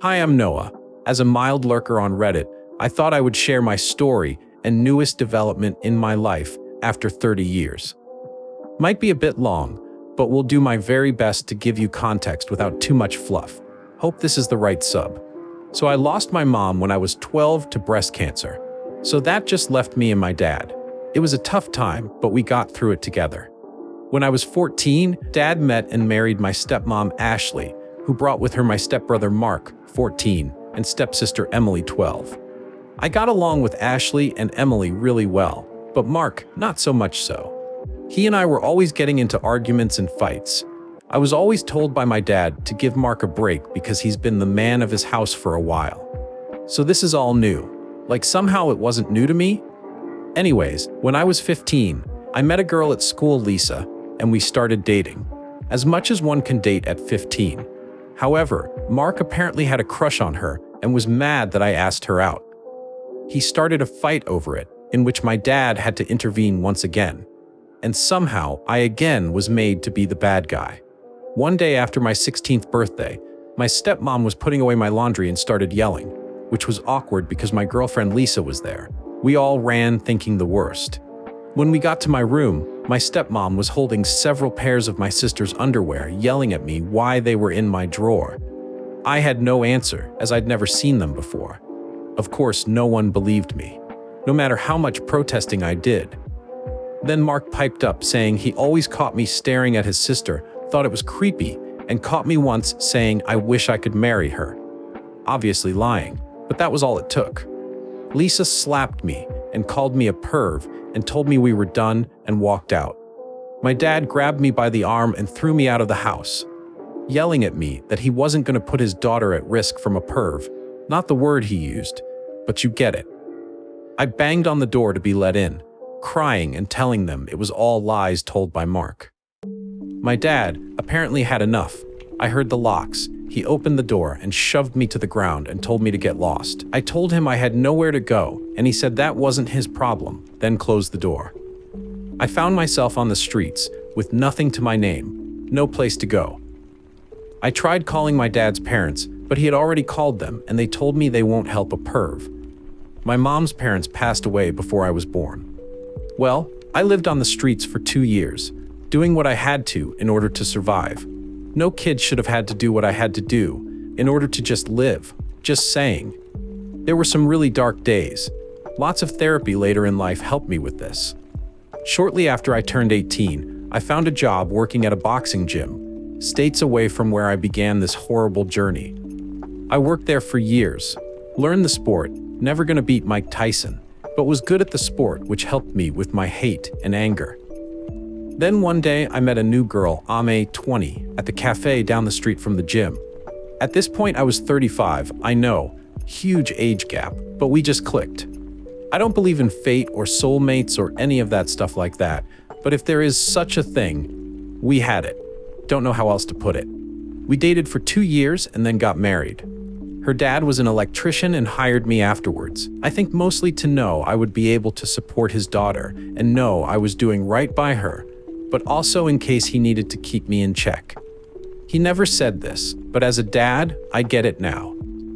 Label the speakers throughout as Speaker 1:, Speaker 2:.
Speaker 1: Hi, I'm Noah. As a mild lurker on Reddit, I thought I would share my story and newest development in my life after 30 years. Might be a bit long, but will do my very best to give you context without too much fluff. Hope this is the right sub. So I lost my mom when I was 12 to breast cancer. So that just left me and my dad. It was a tough time, but we got through it together. When I was 14, Dad met and married my stepmom Ashley, who brought with her my stepbrother Mark, 14, and stepsister Emily, 12. I got along with Ashley and Emily really well, but Mark, not so much so. He and I were always getting into arguments and fights. I was always told by my dad to give Mark a break because he's been the man of his house for a while. So this is all new. Like somehow it wasn't new to me? Anyways, when I was 15, I met a girl at school, Lisa, and we started dating. As much as one can date at 15. However, Mark apparently had a crush on her and was mad that I asked her out. He started a fight over it, in which my dad had to intervene once again. And somehow, I again was made to be the bad guy. One day after my 16th birthday, my stepmom was putting away my laundry and started yelling, which was awkward because my girlfriend Lisa was there. We all ran thinking the worst. When we got to my room, my stepmom was holding several pairs of my sister's underwear, yelling at me why they were in my drawer. I had no answer, as I'd never seen them before. Of course, no one believed me, no matter how much protesting I did. Then Mark piped up saying he always caught me staring at his sister, thought it was creepy, and caught me once saying I wish I could marry her. Obviously lying, but that was all it took. Lisa slapped me and called me a perv and told me we were done and walked out. My dad grabbed me by the arm and threw me out of the house, yelling at me that he wasn't going to put his daughter at risk from a perv. Not the word he used, but you get it. I banged on the door to be let in, crying and telling them it was all lies told by Mark. My dad apparently had enough. I heard the locks. He opened the door and shoved me to the ground and told me to get lost. I told him I had nowhere to go, and he said that wasn't his problem, then closed the door. I found myself on the streets with nothing to my name, no place to go. I tried calling my dad's parents, but he had already called them and they told me they won't help a perv. My mom's parents passed away before I was born. Well, I lived on the streets for 2 years, doing what I had to in order to survive. No kid should have had to do what I had to do in order to just live, just saying. There were some really dark days. Lots of therapy later in life helped me with this. Shortly after I turned 18, I found a job working at a boxing gym, states away from where I began this horrible journey. I worked there for years, learned the sport, never gonna beat Mike Tyson, but was good at the sport, which helped me with my hate and anger. Then one day I met a new girl, Ame, 20, at the cafe down the street from the gym. At this point I was 35, I know, huge age gap, but we just clicked. I don't believe in fate or soulmates or any of that stuff like that, but if there is such a thing, we had it. Don't know how else to put it. We dated for 2 years and then got married. Her dad was an electrician and hired me afterwards. I think mostly to know I would be able to support his daughter and know I was doing right by her, but also in case he needed to keep me in check. He never said this, but as a dad, I get it now.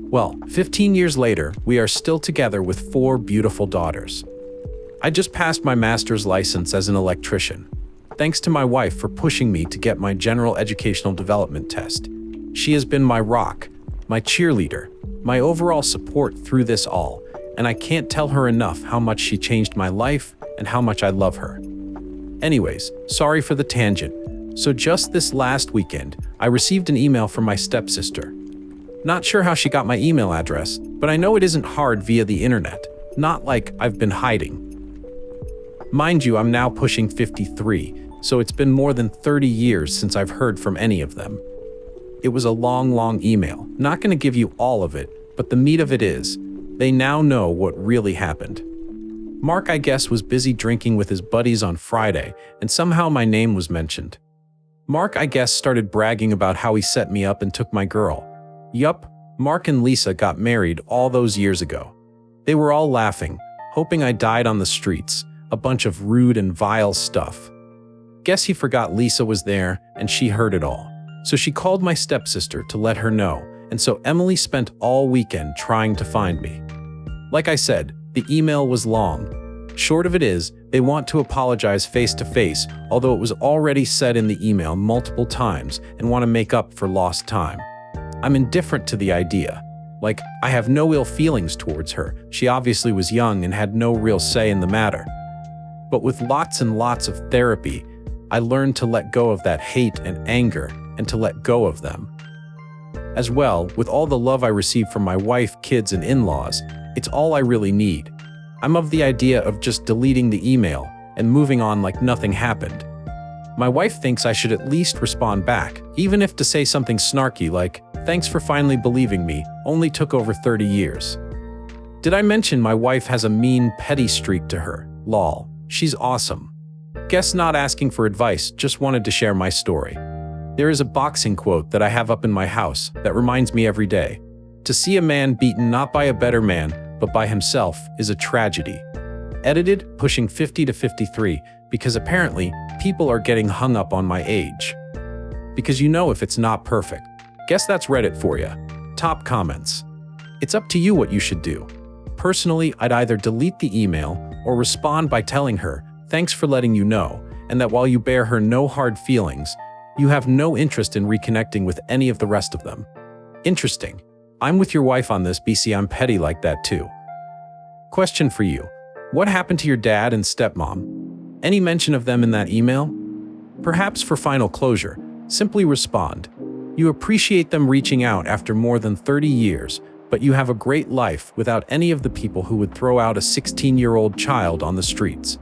Speaker 1: Well, 15 years later, we are still together with 4 beautiful daughters. I just passed my master's license as an electrician. Thanks to my wife for pushing me to get my general educational development test. She has been my rock, my cheerleader, my overall support through this all, and I can't tell her enough how much she changed my life and how much I love her. Anyways, sorry for the tangent. So just this last weekend, I received an email from my stepsister. Not sure how she got my email address, but I know it isn't hard via the internet, not like I've been hiding. Mind you, I'm now pushing 53, so it's been more than 30 years since I've heard from any of them. It was a long email. Not going to give you all of it, but the meat of it is, they now know what really happened. Mark, I guess, was busy drinking with his buddies on Friday, and somehow my name was mentioned. Mark, I guess, started bragging about how he set me up and took my girl. Yup, Mark and Lisa got married all those years ago. They were all laughing, hoping I died on the streets, a bunch of rude and vile stuff. Guess he forgot Lisa was there, and she heard it all. So she called my stepsister to let her know, and so Emily spent all weekend trying to find me. Like I said, the email was long. Short of it is, they want to apologize face to face, although it was already said in the email multiple times, and want to make up for lost time. I'm indifferent to the idea. Like, I have no ill feelings towards her. She obviously was young and had no real say in the matter. But with lots and lots of therapy, I learned to let go of that hate and anger and to let go of them. As well, with all the love I receive from my wife, kids, and in-laws, it's all I really need. I'm of the idea of just deleting the email and moving on like nothing happened. My wife thinks I should at least respond back, even if to say something snarky like, "Thanks for finally believing me, only took over 30 years. Did I mention my wife has a mean, petty streak to her? Lol. She's awesome. Guess not asking for advice, just wanted to share my story. There is a boxing quote that I have up in my house that reminds me every day. To see a man beaten not by a better man, but by himself is a tragedy. Edited, pushing 50 to 53, because apparently, people are getting hung up on my age. Because you know if it's not perfect. Guess that's Reddit for you. Top comments. It's up to you what you should do. Personally, I'd either delete the email or respond by telling her, thanks for letting you know, and that while you bear her no hard feelings, you have no interest in reconnecting with any of the rest of them. Interesting. I'm with your wife on this, BC. I'm petty like that too. Question for you. What happened to your dad and stepmom? Any mention of them in that email? Perhaps for final closure, simply respond. You appreciate them reaching out after more than 30 years, but you have a great life without any of the people who would throw out a 16-year-old child on the streets.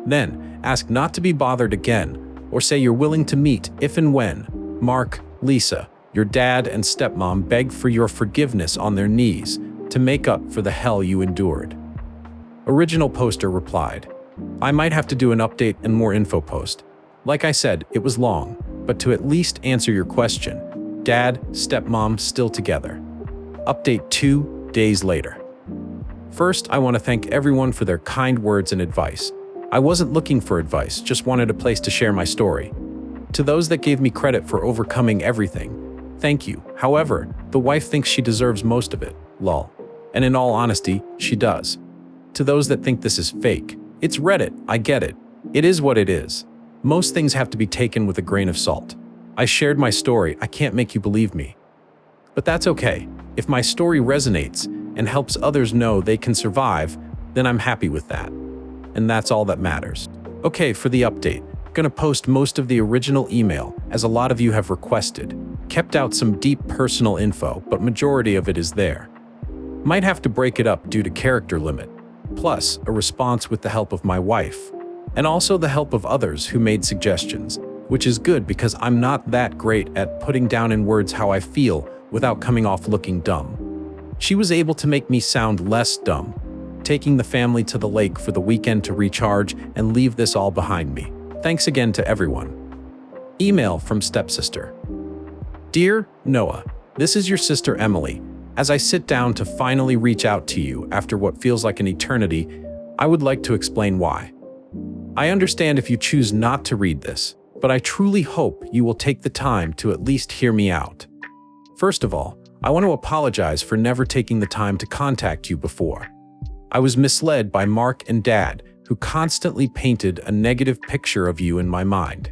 Speaker 1: Then, ask not to be bothered again, or say you're willing to meet if and when Mark, Lisa, your dad and stepmom beg for your forgiveness on their knees to make up for the hell you endured. Original poster replied, I might have to do an update and more info post. Like I said, it was long, but to at least answer your question, dad, stepmom still together. Update 2 days later. First, I want to thank everyone for their kind words and advice. I wasn't looking for advice, just wanted a place to share my story. To those that gave me credit for overcoming everything, thank you. However, the wife thinks she deserves most of it, lol. And in all honesty, she does. To those that think this is fake, it's Reddit, I get it. It is what it is. Most things have to be taken with a grain of salt. I shared my story, I can't make you believe me. But that's okay. If my story resonates and helps others know they can survive, then I'm happy with that. And that's all that matters. Okay, for the update, gonna post most of the original email, as a lot of you have requested. Kept out some deep personal info, but majority of it is there. Might have to break it up due to character limit. Plus, a response with the help of my wife. And also the help of others who made suggestions, which is good because I'm not that great at putting down in words how I feel without coming off looking dumb. She was able to make me sound less dumb, taking the family to the lake for the weekend to recharge and leave this all behind me. Thanks again to everyone. Email from stepsister. Dear Noah, this is your sister Emily. As I sit down to finally reach out to you after what feels like an eternity, I would like to explain why. I understand if you choose not to read this, but I truly hope you will take the time to at least hear me out. First of all, I want to apologize for never taking the time to contact you before. I was misled by Mark and Dad, who constantly painted a negative picture of you in my mind.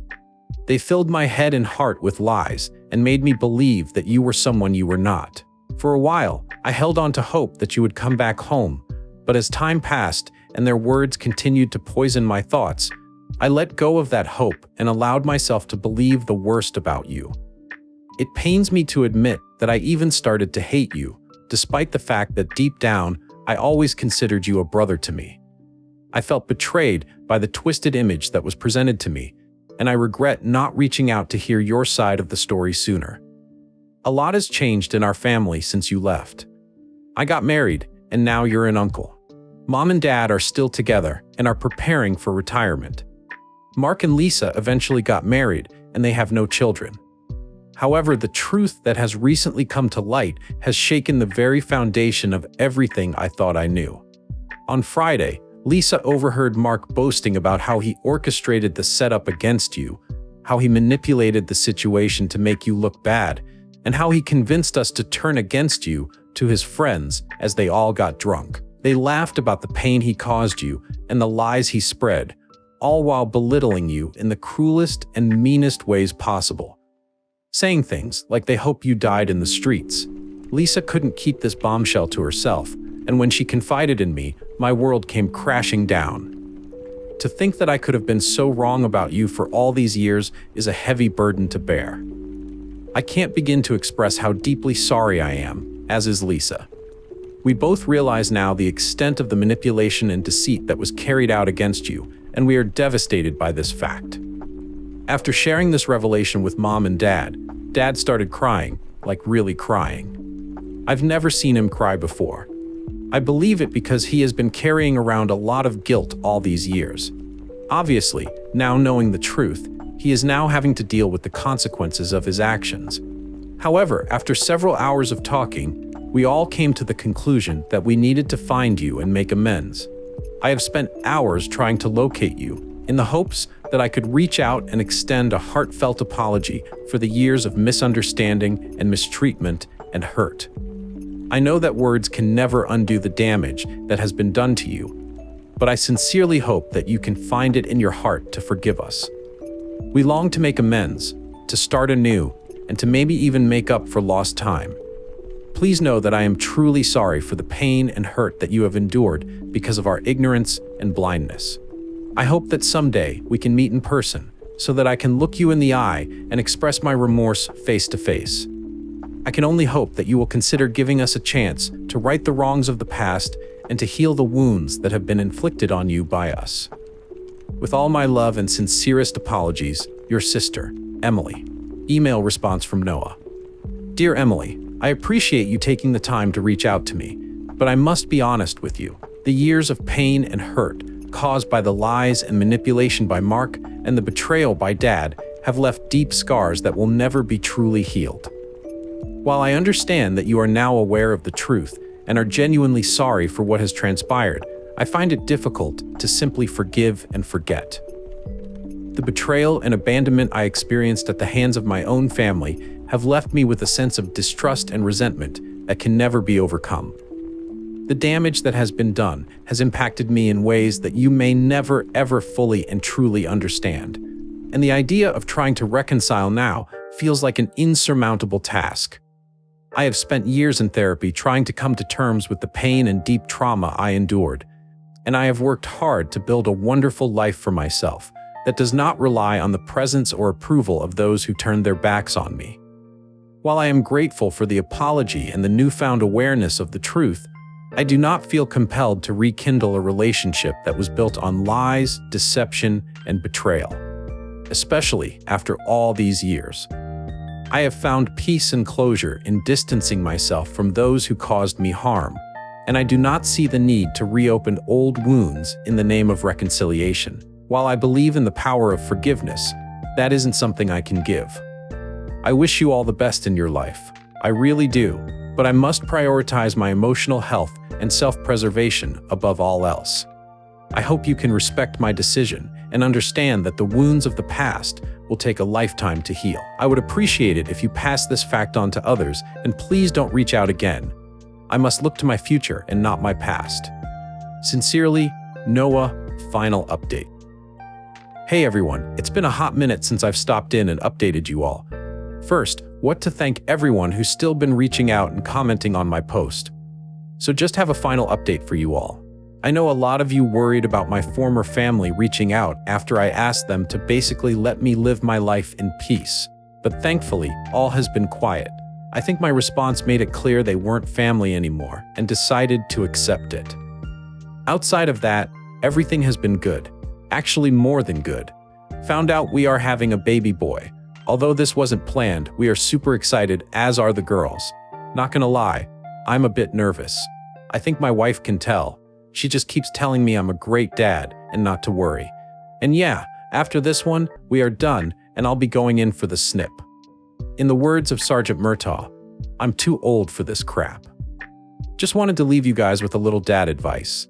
Speaker 1: They filled my head and heart with lies and made me believe that you were someone you were not. For a while, I held on to hope that you would come back home, but as time passed and their words continued to poison my thoughts, I let go of that hope and allowed myself to believe the worst about you. It pains me to admit that I even started to hate you, despite the fact that deep down, I always considered you a brother to me. I felt betrayed by the twisted image that was presented to me, and I regret not reaching out to hear your side of the story sooner. A lot has changed in our family since you left. I got married, and now you're an uncle. Mom and Dad are still together and are preparing for retirement. Mark and Lisa eventually got married, and they have no children. However, the truth that has recently come to light has shaken the very foundation of everything I thought I knew. On Friday, Lisa overheard Mark boasting about how he orchestrated the setup against you, how he manipulated the situation to make you look bad, and how he convinced us to turn against you to his friends as they all got drunk. They laughed about the pain he caused you and the lies he spread, all while belittling you in the cruelest and meanest ways possible. Saying things like they hope you died in the streets. Lisa couldn't keep this bombshell to herself, and when she confided in me, my world came crashing down. To think that I could have been so wrong about you for all these years is a heavy burden to bear. I can't begin to express how deeply sorry I am, as is Lisa. We both realize now the extent of the manipulation and deceit that was carried out against you, and we are devastated by this fact. After sharing this revelation with Mom and Dad, Dad started crying, like really crying. I've never seen him cry before. I believe it because he has been carrying around a lot of guilt all these years. Obviously, now knowing the truth, he is now having to deal with the consequences of his actions. However, after several hours of talking, we all came to the conclusion that we needed to find you and make amends. I have spent hours trying to locate you, in the hopes that I could reach out and extend a heartfelt apology for the years of misunderstanding and mistreatment and hurt. I know that words can never undo the damage that has been done to you, but I sincerely hope that you can find it in your heart to forgive us. We long to make amends, to start anew, and to maybe even make up for lost time. Please know that I am truly sorry for the pain and hurt that you have endured because of our ignorance and blindness. I hope that someday we can meet in person so that I can look you in the eye and express my remorse face to face. I can only hope that you will consider giving us a chance to right the wrongs of the past and to heal the wounds that have been inflicted on you by us. With all my love and sincerest apologies, your sister, Emily. Email response from Noah. Dear Emily, I appreciate you taking the time to reach out to me, but I must be honest with you. The years of pain and hurt caused by the lies and manipulation by Mark and the betrayal by Dad have left deep scars that will never be truly healed. While I understand that you are now aware of the truth and are genuinely sorry for what has transpired, I find it difficult to simply forgive and forget. The betrayal and abandonment I experienced at the hands of my own family have left me with a sense of distrust and resentment that can never be overcome. The damage that has been done has impacted me in ways that you may never ever fully and truly understand, and the idea of trying to reconcile now feels like an insurmountable task. I have spent years in therapy trying to come to terms with the pain and deep trauma I endured, and I have worked hard to build a wonderful life for myself that does not rely on the presence or approval of those who turned their backs on me. While I am grateful for the apology and the newfound awareness of the truth, I do not feel compelled to rekindle a relationship that was built on lies, deception, and betrayal, especially after all these years. I have found peace and closure in distancing myself from those who caused me harm, and I do not see the need to reopen old wounds in the name of reconciliation. While I believe in the power of forgiveness, that isn't something I can give. I wish you all the best in your life. I really do, but I must prioritize my emotional health and self-preservation above all else. I hope you can respect my decision and understand that the wounds of the past will take a lifetime to heal. I would appreciate it if you pass this fact on to others, and please don't reach out again. I must look to my future and not my past. Sincerely, Noah. Final update. Hey everyone, it's been a hot minute since I've stopped in and updated you all. First, what to thank everyone who's still been reaching out and commenting on my post. So just have a final update for you all. I know a lot of you worried about my former family reaching out after I asked them to basically let me live my life in peace, but thankfully, all has been quiet. I think my response made it clear they weren't family anymore and decided to accept it. Outside of that, everything has been good. Actually, more than good. Found out we are having a baby boy. Although this wasn't planned, we are super excited, as are the girls. Not gonna lie, I'm a bit nervous. I think my wife can tell. She just keeps telling me I'm a great dad and not to worry. And yeah, after this one, we are done and I'll be going in for the snip. In the words of Sergeant Murtaugh, I'm too old for this crap. Just wanted to leave you guys with a little dad advice.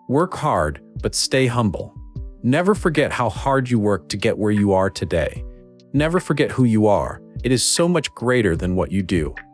Speaker 1: Work hard, but stay humble. Never forget how hard you worked to get where you are today. Never forget who you are, It is so much greater than what you do.